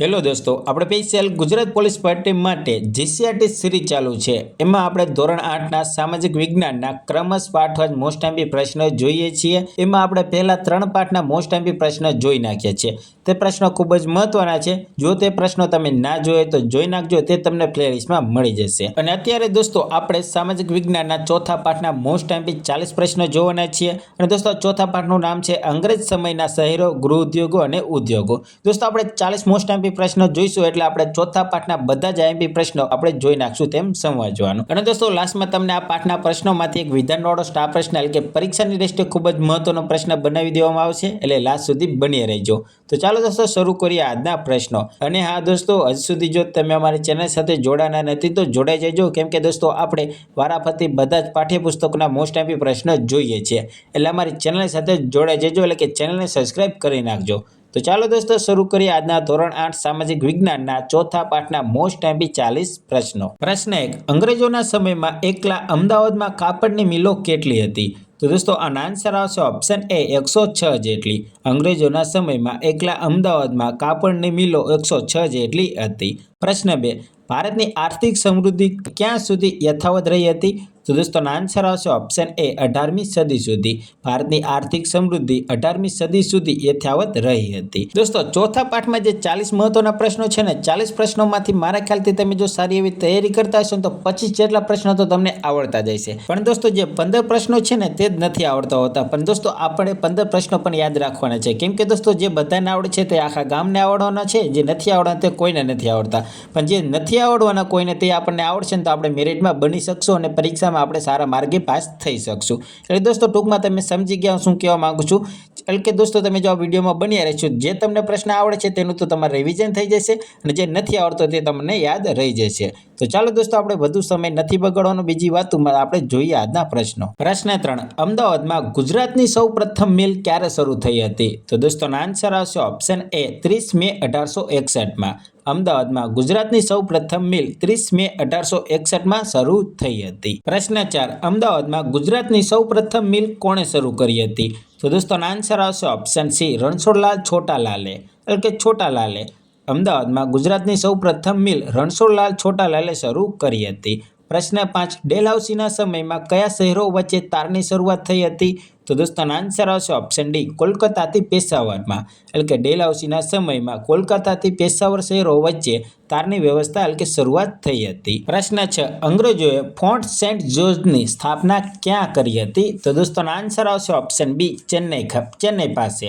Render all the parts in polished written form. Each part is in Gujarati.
હેલો દોસ્તો, આપણે સ્પેશિયલ ગુજરાત પોલીસ ભરતી માટે જીસીઆરટી સિરીઝ ચાલુ છે. એમાં આપણે ધોરણ 8ના સામાજિક વિજ્ઞાનના ક્રમશ પાઠવાજ મોસ્ટ એમપી પ્રશ્નો જોઈએ છીએ. એમાં આપણે પહેલા 3 પાઠના મોસ્ટ એમપી પ્રશ્નો જોઈ નાખ્યા છે. તે પ્રશ્નો ખૂબ જ મહત્વના છે. જો તે પ્રશ્નો તમે ના જોઈએ તો જોઈ નાખજો, તે તમને પ્લેલિસ્ટમાં મળી જશે. અને અત્યારે દોસ્તો આપણે સામાજિક વિજ્ઞાનના ચોથા પાઠના મોસ્ટ એમપી 40 પ્રશ્નો જોવાના છીએ. અને દોસ્તો ચોથા પાઠનું નામ છે અંગ્રેજ સમયના શહેરો, ગૃહ ઉદ્યોગો અને ઉદ્યોગો. દોસ્તો આપણે 40 મોસ્ટ એમપી પ્રશ્નો જોઈશું એટલે આપણે ચોથા પાઠના બધા જ એમપી પ્રશ્નો આપણે જોઈ નાખશું તેમ સમજવાનું. અને દોસ્તો લાસ્ટમાં તમને આ પાઠના પ્રશ્નોમાંથી એક વિધાનવાળો સ્ટાર પ્રશ્ન એટલે કે પરીક્ષાની દ્રષ્ટિએ ખૂબ જ મહત્વનો પ્રશ્ન બનાવી દેવામાં આવશે, એટલે લાસ્ટ સુધી બની રહેજો. તો ચાલો દોસ્તો શરૂ કરીએ આજના પ્રશ્નો. અને હા દોસ્તો, હજુ સુધી જો તમે અમારી ચેનલ સાથે જોડાના નથી તો જોડાઈ જજો, કેમ કે દોસ્તો આપણે વારાફરતી બધા જ પાઠ્યપુસ્તકના મોસ્ટ એમપી પ્રશ્નો જોઈએ છીએ. એટલે અમારી ચેનલ સાથે જોડાઈ જજો, એટલે કે ચેનલને સબસ્ક્રાઇબ કરી નાખજો. તો ચાલો દોસ્તો શરૂ કરીએ આજના ધોરણ 8 સામાજિક વિજ્ઞાનના ચોથા પાઠના મોસ્ટ એમપી 40 પ્રશ્નો. પ્રશ્ન 1. અંગ્રેજોના સમયમાં એકલા અમદાવાદમાં કાપડની મિલો કેટલી હતી? તો દોસ્તો આનો આન્સર આવશે ઓપ્શન એ 106 જેટલી. અંગ્રેજોના સમયમાં એકલા અમદાવાદમાં કાપડની મિલો 106 જેટલી હતી. પ્રશ્ન 2. ભારતની આર્થિક સમૃદ્ધિ ક્યાં સુધી યથાવત રહી હતી? તો દોસ્તો આન્સર આવશે ઓપ્શન એ 18મી સદી સુધી. ભારતની આર્થિક સમૃદ્ધિ 18મી સદી સુધી યથાવત રહી હતી. દોસ્તો ચોથા પાઠમાં જે 40 મહત્વના પ્રશ્નો છે ને, 40 પ્રશ્નોમાંથી મારા ખ્યાલથી તમે જો સારી એવી તૈયારી કરતા હશો તો 25 જેટલા પ્રશ્નો તો તમને આવડતા જ હશે. પણ દોસ્તો જે 15 પ્રશ્નો છે ને તે જ નથી આવડતા હોતા. પણ દોસ્તો આપણે 15 પ્રશ્નો પણ યાદ રાખવાના છે, કેમ કે દોસ્તો જે બધાને આવડે છે તે આખા ગામને આવડવાના છે, જે નથી આવડવાના તે કોઈને નથી આવડતા. પણ જે નથી આવડવાના કોઈને તે આપણને આવડશે ને તો આપણે મેરિટમાં બની શકશું અને પરીક્ષામાં આપણે સારા માર્ગે પાસ થઈ શકશું. એટલે દોસ્તો ટૂંકમાં તમે સમજી ગયા શું કહેવા માંગુ છું. એટલે કે દોસ્તો તમે જો આ વિડીયોમાં બન્યા રહેશો, જે તમને પ્રશ્ન આવડે છે તેનું તો તમારે રિવિઝન થઈ જશે અને જે નથી આવડતો તે તમને યાદ રહી જશે. તો ચાલો દોસ્તો આપણે વધુ સમય નથી બગાડવાનો, બીજી વાતોમાં આપણે જોઈએ આજના પ્રશ્નો. પ્રશ્ન 3. અમદાવાદમાં ગુજરાતની સૌ પ્રથમ મિલ ક્યારે શરૂ થઈ હતી? તો દોસ્તો આન્સર આવશે ઓપ્શન એ 30 મે 1861માં. અમદાવાદમાં ગુજરાતની સૌ પ્રથમ મિલ 30 મે 1861માં શરૂ થઈ હતી. પ્રશ્ન 4. અમદાવાદમાં ગુજરાતની સૌ પ્રથમ મિલ કોણે શરૂ કરી હતી? તો દોસ્તો આન્સર આવશે ઓપ્શન સી રણછોડલાલ છોટાલાલે, એટલે કે છોટાલાલે. અમદાવાદમાં ગુજરાતની સૌ પ્રથમ મિલ રણછોડલાલ છોટાલાલે શરૂ કરી હતી. પ્રશ્ન 5. ડેલહાઉસીના સમયમાં કયા શહેરો વચ્ચે તારની શરૂઆત થઈ હતી? તો દોસ્તો આન્સર આવશે ઓપ્શન ડી કોલકાતાથી પેશાવરમાં. એટલે કે ડેલહાઉસીના સમયમાં કોલકાતાથી પેશાવર શહેરો વચ્ચે તારની વ્યવસ્થા એટલે કે શરૂઆત થઈ હતી. પ્રશ્ન 6. અંગ્રેજોએ ફોર્ટ સેન્ટ જોર્જની સ્થાપના ક્યાં કરી હતી? તો દોસ્તો આન્સર આવશે ઓપ્શન બી ચેન્નઈ પાસે.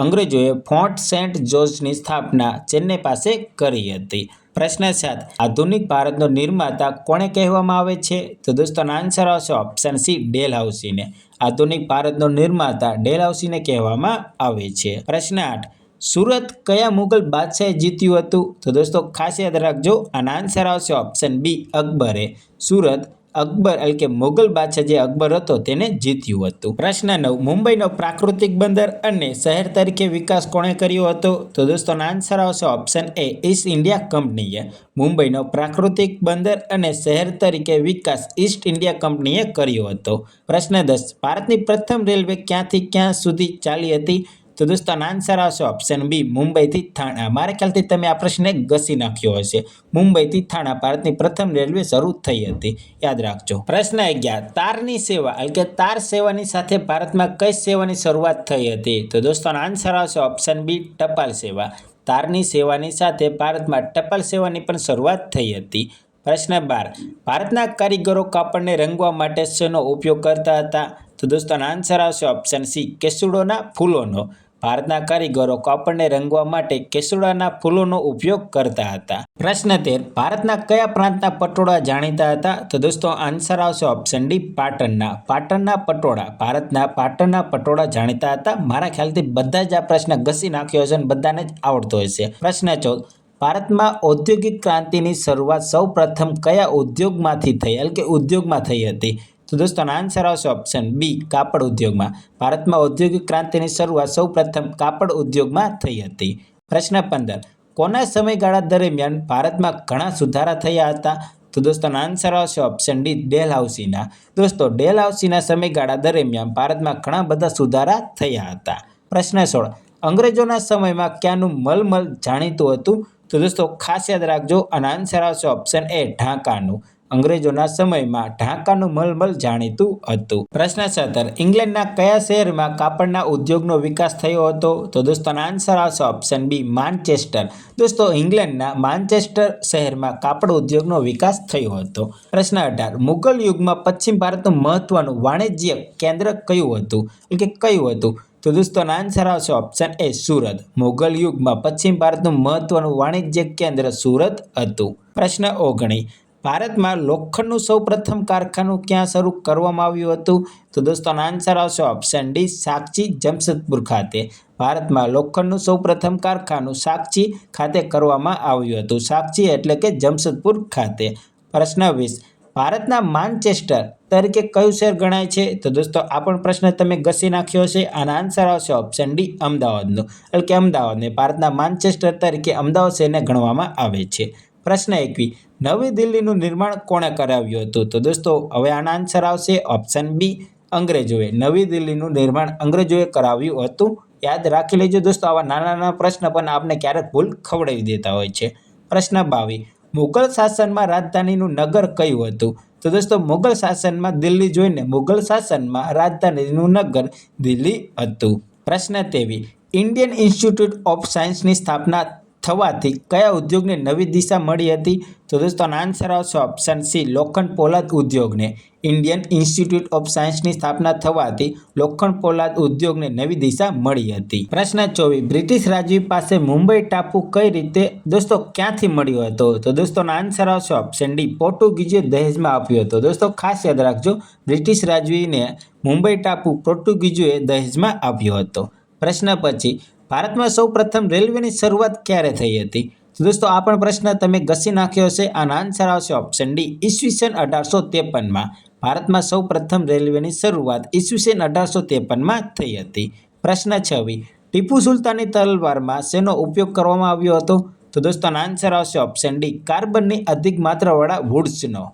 અંગ્રેજોએ ફોર્ટ સેન્ટ જોર્જની સ્થાપના ચેન્નઈ પાસે કરી હતી. પ્રશ્ન 7. આધુનિક ભારતનો નિર્માતા કોણે કહેવામાં આવે છે? તો દોસ્તો આન્સર આવશે ઓપ્શન સી ડેલહાઉસીને. આધુનિક ભારતનો નિર્માતા ડેલહાઉસીને કહેવામાં આવે છે. પ્રશ્ન 8. સુરત કયા મુગલ બાદશાહે જીત્યું હતું? તો દોસ્તો ખાસ યાદ રાખજો, આનો આન્સર આવશે ઓપ્શન બી અકબરે. સુરત અકબર એટલે કે મુગલ બાદશાહ જે અકબર હતો તેને જીત્યું હતું. પ્રશ્ન 9. મુંબઈનો પ્રાકૃતિક બંદર અને શહેર તરીકે વિકાસ કોણે કર્યો હતો? તો દોસ્તો આન્સર આવશે ઓપ્શન એ ઈસ્ટ ઇન્ડિયા કંપનીએ. મુંબઈનો પ્રાકૃતિક બંદર અને શહેર તરીકે વિકાસ ઈસ્ટ ઇન્ડિયા કંપનીએ કર્યો હતો. પ્રશ્ન 10. ભારતની પ્રથમ રેલવે ક્યાંથી ક્યાં સુધી ચાલી હતી? તો દોસ્તો આન્સર આવશે ઓપ્શન બી મુંબઈથી થાણા. મારા ખ્યાલથી તમે આ પ્રશ્ને ઘસી નાખ્યો હશે. મુંબઈથી થાણા ભારતની પ્રથમ રેલવે શરૂ થઈ હતી, યાદ રાખજો. પ્રશ્ન 11. તારની સેવા એટલે કે તાર સેવાની સાથે ભારતમાં કઈ સેવાની શરૂઆત થઈ હતી? તો દોસ્તો આન્સર આવશે ઓપ્શન બી ટપાલ સેવા. તારની સેવાની સાથે ભારતમાં ટપાલ સેવાની પણ શરૂઆત થઈ હતી. પ્રશ્ન 12. ભારતના કારીગરો કાપડને રંગવા માટે શેનો ઉપયોગ કરતા હતા? તો દોસ્તો આન્સર આવશે ઓપ્શન સી કેસુડોના ફૂલોનો. ભારતના કારીગરો કાપડને રંગવા માટે કેસુડાના ફૂલોનો ઉપયોગ કરતા હતા. પ્રશ્ન 13. ભારતના કયા પ્રાંતના પટોળા જાણીતા હતા? તો દોસ્તો આન્સર આવશે ઓપ્શન ડી પાટણના. પાટણના પટોળા, ભારતના પાટણના પટોળા જાણીતા હતા. મારા ખ્યાલથી બધા જ આ પ્રશ્ન ઘસી નાખ્યો હશે અને બધાને જ આવડતો હશે. પ્રશ્ન 14. ભારતમાં ઔદ્યોગિક ક્રાંતિની શરૂઆત સૌ પ્રથમ કયા ઉદ્યોગમાંથી થઈ એટલે કે ઉદ્યોગમાં થઈ હતી? તો દોસ્તો આન્સર આવશે ઓપ્શન બી કાપડ ઉદ્યોગમાં. ભારતમાં ઔદ્યોગિક ક્રાંતિની શરૂઆત સૌ પ્રથમ કાપડ ઉદ્યોગમાં થઈ હતી. પ્રશ્ન 15. કોના સમયગાળા દરમિયાન ભારતમાં ઘણા સુધારા થયા હતા? તો દોસ્તો આન્સર આવશે ઓપ્શન ડી ડેલહાઉસીના. દોસ્તો ડેલહાઉસીના સમયગાળા દરમિયાન ભારતમાં ઘણા બધા સુધારા થયા હતા. પ્રશ્ન 16. અંગ્રેજોના સમયમાં ક્યાંનું મલમલ જાણીતું હતું? તો દોસ્તો ખાસ યાદ રાખજો અને આન્સર આવશે ઓપ્શન એ ઢાકાનું. અંગ્રેજોના સમયમાં ઢાકાનું મલમલ જાણીતું હતું. પ્રશ્ન 17. ઇંગ્લેન્ડના કયા શહેરમાં કાપડના ઉદ્યોગનો વિકાસ થયો હતો? તો દોસ્તો આન્સર આવશે ઓપ્શન બી માન્ચેસ્ટર. દોસ્તો ઇંગ્લેન્ડના માન્ચેસ્ટર શહેરમાં કાપડ ઉદ્યોગનો વિકાસ થયો હતો. પ્રશ્ન 18. મુગલ યુગમાં પશ્ચિમ ભારતનું મહત્વનું વાણિજ્ય કેન્દ્ર કયું હતું? એટલે કે કયું હતું? તો દોસ્તો આન્સર આવશે ઓપ્શન એ સુરત. મુગલ યુગમાં પશ્ચિમ ભારતનું મહત્વનું વાણિજ્ય કેન્દ્ર સુરત હતું. પ્રશ્ન 19. ભારતમાં લોખંડનું સૌપ્રથમ કારખાનું ક્યાં શરૂ કરવામાં આવ્યું હતું? તો દોસ્તો આન્સર આવશે ઓપ્શન ડી સાકચી જમશેદપુર ખાતે. ભારતમાં લોખંડનું સૌપ્રથમ કારખાનું સાકચી ખાતે કરવામાં આવ્યું હતું. સાકચી એટલે કે જમશેદપુર ખાતે. પ્રશ્ન 20. ભારતના માન્ચેસ્ટર તરીકે કયું શહેર ગણાય છે? તો દોસ્તો આ પણ પ્રશ્ન તમે ઘસી નાખ્યો છે. આનો આન્સર આવશે ઓપ્શન ડી અમદાવાદનું. એટલે કે અમદાવાદને ભારતના માન્ચેસ્ટર તરીકે અમદાવાદ શહેરને ગણવામાં આવે છે. પ્રશ્ન 21. નવી દિલ્હીનું નિર્માણ કોણે કરાવ્યું હતું? તો દોસ્તો હવે આનો આન્સર આવશે ઓપ્શન બી અંગ્રેજોએ. નવી દિલ્હીનું નિર્માણ અંગ્રેજોએ કરાવ્યું હતું. યાદ રાખી લેજો દોસ્તો, આવા નાના નાના પ્રશ્ન પણ આપને ક્યારેક ભૂલ ખવડાવી દેતા હોય છે. પ્રશ્ન 22. મુગલ શાસનમાં રાજધાનીનું નગર કયું હતું? તો દોસ્તો મુગલ શાસનમાં દિલ્હી જોઈને મુગલ શાસનમાં રાજધાનીનું નગર દિલ્હી હતું. પ્રશ્ન 23. ઇન્ડિયન ઇન્સ્ટિટ્યૂટ ઓફ સાયન્સની સ્થાપના થવાથી કયા ઉદ્યોગને નવી દિશા મળી હતી? તો દોસ્તો આન્સર આવશે ઓપ્શન સી લોખંડ પોલાદ ઉદ્યોગને. ઇન્ડિયન ઇન્સ્ટિટ્યૂટ ઓફ સાયન્સની સ્થાપના થવાથી લોખંડ પોલાદ ઉદ્યોગને નવી દિશા મળી હતી. પ્રશ્ન 24. બ્રિટિશ રાજવી પાસે મુંબઈ ટાપુ કઈ રીતે દોસ્તો ક્યાંથી મળ્યો હતો? તો દોસ્તો આન્સર આવશે ઓપ્શન ડી પોર્ટુગીઝે દહેજમાં આપ્યો હતો. દોસ્તો ખાસ યાદ રાખજો, બ્રિટિશ રાજવીને મુંબઈ ટાપુ પોર્ટુગીઝોએ દહેજમાં આપ્યો હતો. પ્રશ્ન 25. ભારતમાં સૌ પ્રથમ રેલવેની શરૂઆત ક્યારે થઈ હતી? તો દોસ્તો આ પણ પ્રશ્ન તમે ઘસી નાખ્યો હશે. આનો આન્સર આવશે ઓપ્શન ડી ઈસવીસન 1853માં. ભારતમાં સૌ પ્રથમ રેલવેની શરૂઆત ઈસવીસન 1853માં થઈ હતી. પ્રશ્ન 26. ટીપુ સુલતાનની તલવારમાં શેનો ઉપયોગ કરવામાં આવ્યો હતો? તો દોસ્તો આન્સર આવશે ઓપ્શન ડી કાર્બનની અધિક માત્રાવાળા વુડ્સનો.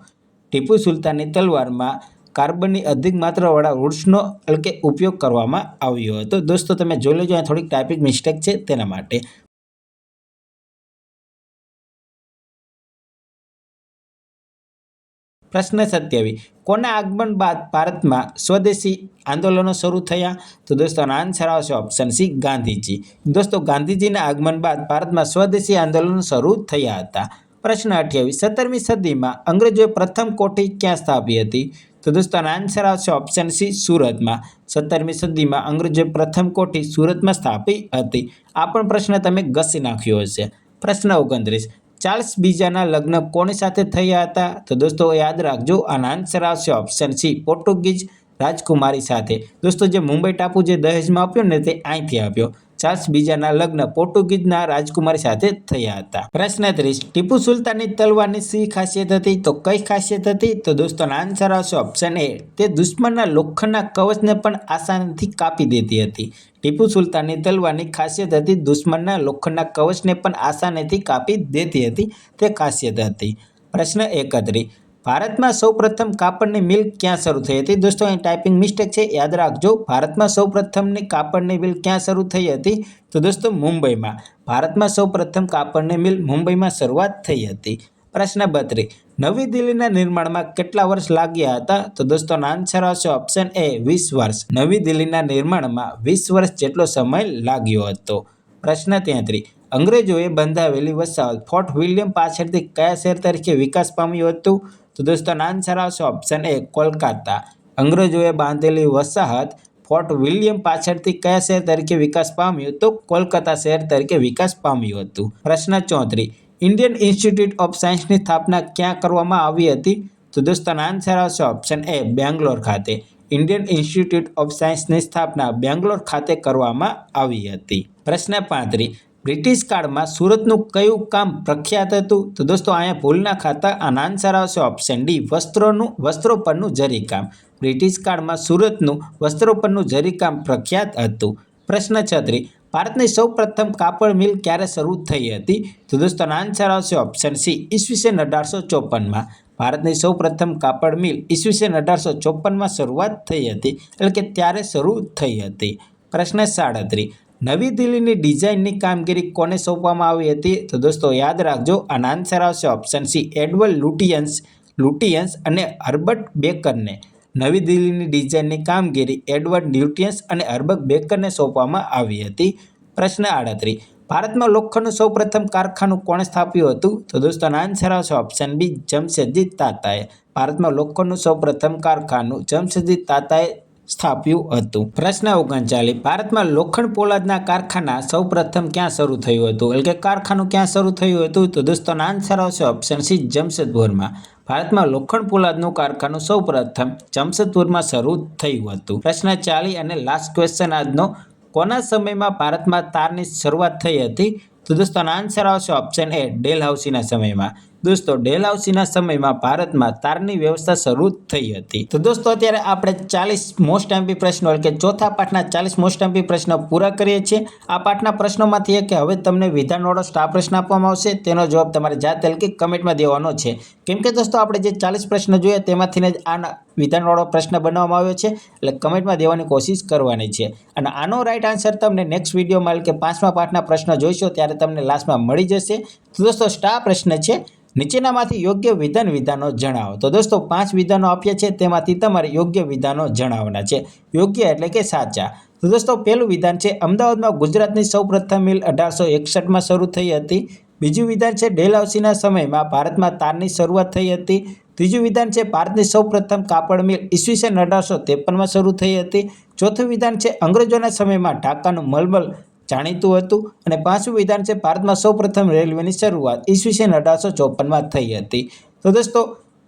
ટીપુ સુલતાનની તલવારમાં કાર્બનની અધિક માત્રાવાળા વુડ્સનો એટલે કે ઉપયોગ કરવામાં આવ્યો હતો. દોસ્તો તમે જોઈ લેજો, અહીં થોડીક ટાઈપિંગ મિસ્ટેક છે તેના માટે. પ્રશ્ન 27. કોના આગમન બાદ ભારતમાં સ્વદેશી આંદોલનો શરૂ થયા? તો દોસ્તો આન્સર આવશે ઓપ્શન સી ગાંધીજી. દોસ્તો ગાંધીજીના આગમન બાદ ભારતમાં સ્વદેશી આંદોલનો શરૂ થયા હતા. પ્રશ્ન 28. 17મી સદીમાં અંગ્રેજોએ પ્રથમ કોઠી ક્યાં સ્થાપી હતી? તો દોસ્તો આન્સર આવશે ઓપ્શન સી સુરતમાં. 17મી સદીમાં અંગ્રેજોએ પ્રથમ કોઠી સુરતમાં સ્થાપી હતી. આ પણ પ્રશ્ન તમે ઘસી નાખ્યો હશે. પ્રશ્ન 29. ચાર્લ્સ બીજાના લગ્ન કોની સાથે થયા હતા? તો દોસ્તો યાદ રાખજો, આનો આન્સર આવશે ઓપ્શન સી પોર્ટુગીઝ રાજકુમારી સાથે. દોસ્તો જે મુંબઈ ટાપુ જે દહેજમાં આપ્યો ને તે અહીંથી આપ્યો. ચાર્લ્સ બીજાના લગ્ન પોર્ટુગીઝના રાજકુમારી સાથે થયા હતા. પ્રશ્ન 30. ટીપુ સુલતાનની તલવારની શી ખાસિયત હતી? તો કઈ ખાસિયત હતી? તો દોસ્તો આન્સર આવશે ઓપ્શન એ તે દુશ્મનના લોખંડના કવચને પણ આસાનીથી કાપી દેતી હતી. ટીપુ સુલતાનની તલવારની ખાસિયત હતી દુશ્મનના લોખંડના કવચને પણ આસાનીથી કાપી દેતી હતી, તે ખાસિયત હતી. પ્રશ્ન 31. ભારતમાં સૌપ્રથમ કાપડની મિલ ક્યાં શરૂ થઈ હતી? દોસ્તો અહીં ટાઈપિંગ મિસ્ટેક છે, યાદ રાખજો. ભારતમાં સૌપ્રથમની કાપડની મિલ ક્યાં શરૂ થઈ હતી? તો દોસ્તો મુંબઈમાં. ભારતમાં સૌપ્રથમ કાપડની મિલ મુંબઈમાં શરૂઆત થઈ હતી. પ્રશ્ન 32. નવી દિલ્હીના નિર્માણમાં કેટલા વર્ષ લાગ્યા હતા? તો દોસ્તો આન્સર આવશે ઓપ્શન એ 20 વર્ષ. નવી દિલ્હીના નિર્માણમાં 20 વર્ષ જેટલો સમય લાગ્યો હતો. પ્રશ્ન 33. અંગ્રેજોએ બંધાવેલી વસાહત ફોર્ટ વિલિયમ પાછળથી કયા શહેર તરીકે વિકાસ પામ્યું હતું? તો દોસ્તો આન્સર આવશે ઓપ્શન એ કોલકાતા. અંગ્રેજોએ બાંધેલી વસાહત ફોર્ટ વિલિયમ પાછળથી કયા શહેર તરીકે વિકાસ પામ્યું? તો કોલકાતા શહેર તરીકે વિકાસ પામ્યું હતું. પ્રશ્ન 34. ઇન્ડિયન ઇન્સ્ટિટ્યૂટ ઓફ સાયન્સની સ્થાપના ક્યાં કરવામાં આવી હતી? તો દોસ્તો આન્સર આવશે ઓપ્શન એ બેંગ્લોર ખાતે. ઇન્ડિયન ઇન્સ્ટિટ્યૂટ ઓફ સાયન્સની સ્થાપના બેંગ્લોર ખાતે કરવામાં આવી હતી. પ્રશ્ન 35. બ્રિટિશ કાળમાં સુરતનું કયું કામ પ્રખ્યાત હતું? તો દોસ્તો અહીંયા ભૂલ ના ખાતા, આનો આન્સર આવશે ઓપ્શન ડી વસ્ત્રો પરનું જરીકામ. બ્રિટિશ કાળમાં સુરતનું વસ્ત્રો પરનું જરીકામ પ્રખ્યાત હતું. પ્રશ્ન 36. ભારતની સૌ પ્રથમ કાપડ મિલ ક્યારે શરૂ થઈ હતી? તો દોસ્તો આન્સર આવશે ઓપ્શન સી ઈસવીસન 1854માં. ભારતની સૌ પ્રથમ કાપડ મિલ ઈસવીસન 1854માં શરૂઆત થઈ હતી, એટલે કે ત્યારે શરૂ થઈ હતી. પ્રશ્ન 37. નવી દિલ્હીની ડિઝાઇનની કામગીરી કોને સોંપવામાં આવી હતી? તો દોસ્તો યાદ રાખજો, આનો આન્સર આવશે ઓપ્શન સી, એડવર્ડ લુટિયન્સ અને હર્બર્ટ બેકરને. નવી દિલ્હીની ડિઝાઇનની કામગીરી એડવર્ડ લ્યુટિયન્સ અને હર્બર્ટ બેકરને સોંપવામાં આવી હતી. પ્રશ્ન 38. ભારતમાં લોખંડનું સૌપ્રથમ કારખાનું કોણે સ્થાપ્યું હતું? તો દોસ્તો આન્સર આવશે ઓપ્શન બી, જમશેદજી તાતાએ. ભારતમાં લોખંડનું સૌપ્રથમ કારખાનું જમશેદજી તાતાએ સ્થાપ્યું હતું. પ્રશ્ન 39. ભારતમાં લોખંડ પોલાદના કારખાના સૌપ્રથમ ક્યાં શરૂ થયું હતું? એટલે કે કારખાનું ક્યાં શરૂ થયું હતું? તો દોસ્તો આન્સર આવશે ઓપ્શન સી, જમશેદપુરમાં. ભારતમાં લોખંડ પોલાદનું કારખાનું સૌપ્રથમ જમશેદપુરમાં શરૂ થયું હતું. પ્રશ્ન 40 અને લાસ્ટ ક્વેશ્ચન આજનો, કોના સમયમાં ભારતમાં તારની શરૂઆત થઈ હતી? તો દોસ્તો આન્સર આવશે ઓપ્શન એ, ડેલહાઉસીના સમયમાં. દોસ્તો ડેલહાઉસીના સમયમાં ભારતમાં તારની વ્યવસ્થા શરૂ થઈ હતી. તો દોસ્તો અત્યારે આપણે 40 મોસ્ટ એમપી પ્રશ્નો એટલે કે ચોથા પાઠના 40 મોસ્ટ એમપી પ્રશ્નો પૂરા કરીએ છીએ. આ પાઠના પ્રશ્નોમાંથી કે હવે તમને વિધાનવાળો સ્ટાર પ્રશ્ન આપવામાં આવશે, તેનો જવાબ તમારે જાતે એટલે કે કમેન્ટમાં દેવાનો છે. કેમ કે દોસ્તો આપણે જે 40 પ્રશ્નો જોઈએ તેમાંથી જ આ વિધાનવાળો પ્રશ્ન બનાવવામાં આવ્યો છે, એટલે કમેન્ટમાં દેવાની કોશિશ કરવાની છે. અને આનો રાઈટ આન્સર તમને નેક્સ્ટ વિડીયોમાં એટલે કે 5મા પાઠના પ્રશ્નો જોઈશો ત્યારે તમને લાસ્ટમાં મળી જશે. તો દોસ્તો સ્ટાર પ્રશ્ન છે, નીચેનામાંથી યોગ્ય વિધાનો જણાવો. તો દોસ્તો 5 વિધાનો આપ્યા છે, તેમાંથી તમારે યોગ્ય વિધાનો જણાવવાના છે. યોગ્ય એટલે કે સાચા. તો દોસ્તો પહેલું વિધાન છે, અમદાવાદમાં ગુજરાતની સૌપ્રથમ મિલ 1861માં શરૂ થઈ હતી. બીજું વિધાન છે, ડેલહાઉસીના સમયમાં ભારતમાં તારની શરૂઆત થઈ હતી. ત્રીજું વિધાન છે, ભારતની સૌપ્રથમ કાપડ મિલ ઈસવીસન 1853માં શરૂ થઈ હતી. ચોથું વિધાન છે, અંગ્રેજોના સમયમાં ઢાકાનું મલમલ જાણીતું હતું. અને પાંચમું વિધાન છે, ભારતમાં સૌપ્રથમ રેલવેની શરૂઆત ઈસવીસન 1854માં થઈ હતી. તો દોસ્તો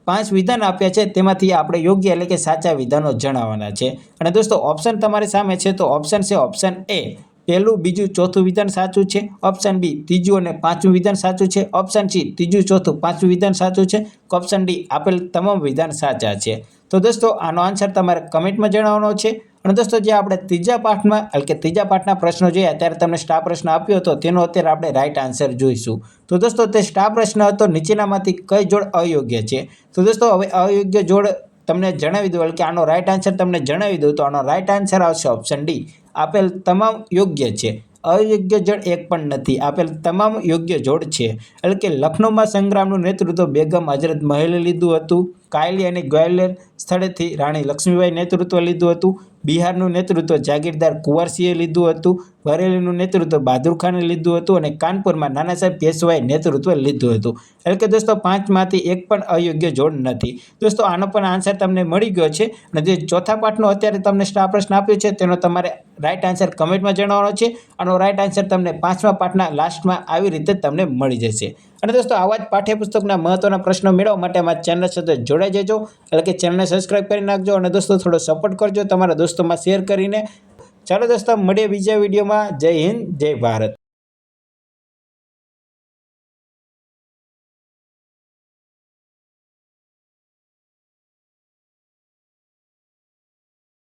5 વિધાન આપ્યા છે, તેમાંથી આપણે યોગ્ય એટલે કે સાચા વિધાનો જણાવવાના છે. અને દોસ્તો ઓપ્શન તમારી સામે છે, તો ઓપ્શન છે ઓપ્શન એ, પહેલું, બીજું, ચોથું વિધાન સાચું છે. ઓપ્શન બી, ત્રીજું અને પાંચમું વિધાન સાચું છે. ઓપ્શન સી, ત્રીજું, ચોથું, પાંચમું વિધાન સાચું છે. ઓપ્શન ડી, આપેલ તમામ વિધાન સાચા છે. તો દોસ્તો આનો આન્સર તમારે કમેન્ટમાં જણાવવાનો છે. અને દોસ્તો જે આપણે ત્રીજા પાઠના પ્રશ્નો જોયા ત્યારે તમને સ્ટાર પ્રશ્ન આપ્યો હતો, તેનો અત્યારે આપણે રાઈટ આન્સર જોઈશું. તો દોસ્તો તે સ્ટાર પ્રશ્ન હતો, નીચેનામાંથી કઈ જોડ અયોગ્ય છે? તો દોસ્તો હવે અયોગ્ય જોડ તમને જણાવી દઉં, એટલે કે આનો રાઈટ આન્સર તમને જણાવી દઉં, તો આનો રાઈટ આન્સર આવશે ઓપ્શન ડી, આપેલ તમામ યોગ્ય છે. અયોગ્ય જોડ એક પણ નથી, આપેલ તમામ યોગ્ય જોડ છે. એટલે કે લખનૌમાં સંગ્રામનું નેતૃત્વ બેગમ હજરત મહેલે લીધું હતું. કાયલી અને ગ્વાલિયર સ્થળેથી રાણી લક્ષ્મીબાઈ નેતૃત્વ લીધું હતું. બિહારનું નેતૃત્વ જાગીરદાર કુંવરસિંહે લીધું હતું. બરેલીનું નેતૃત્વ બહાદુર ખાને લીધું હતું. અને કાનપુરમાં નાના સાહેબ પેશવાએ નેતૃત્વ લીધું હતું. એટલે કે દોસ્તો 5માંથી એક પણ અયોગ્ય જોડ નથી. દોસ્તો આનો પણ આન્સર તમને મળી ગયો છે. અને જે ચોથા પાઠનો અત્યારે તમને સ્ટાર પ્રશ્ન આપ્યો છે, તેનો તમારે રાઈટ આન્સર કમેન્ટમાં જણાવવાનો છે. આનો રાઈટ આન્સર તમને 5મા પાઠના લાસ્ટમાં આવી રીતે તમને મળી જશે. અને દોસ્તો આવા જ પાઠ્યપુસ્તકના મહત્વના પ્રશ્નો મેળવવા માટે અમારી ચેનલ સાથે જોડાઈ જજો, એટલે કે ચેનલને સબસ્ક્રાઈબ કરી નાખજો. અને દોસ્તો થોડો સપોર્ટ કરજો તમારા દોસ્તોમાં શેર કરીને. ચાલો દોસ્તો મળીએ બીજા વિડીયોમાં. જય હિન્દ, જય ભારત.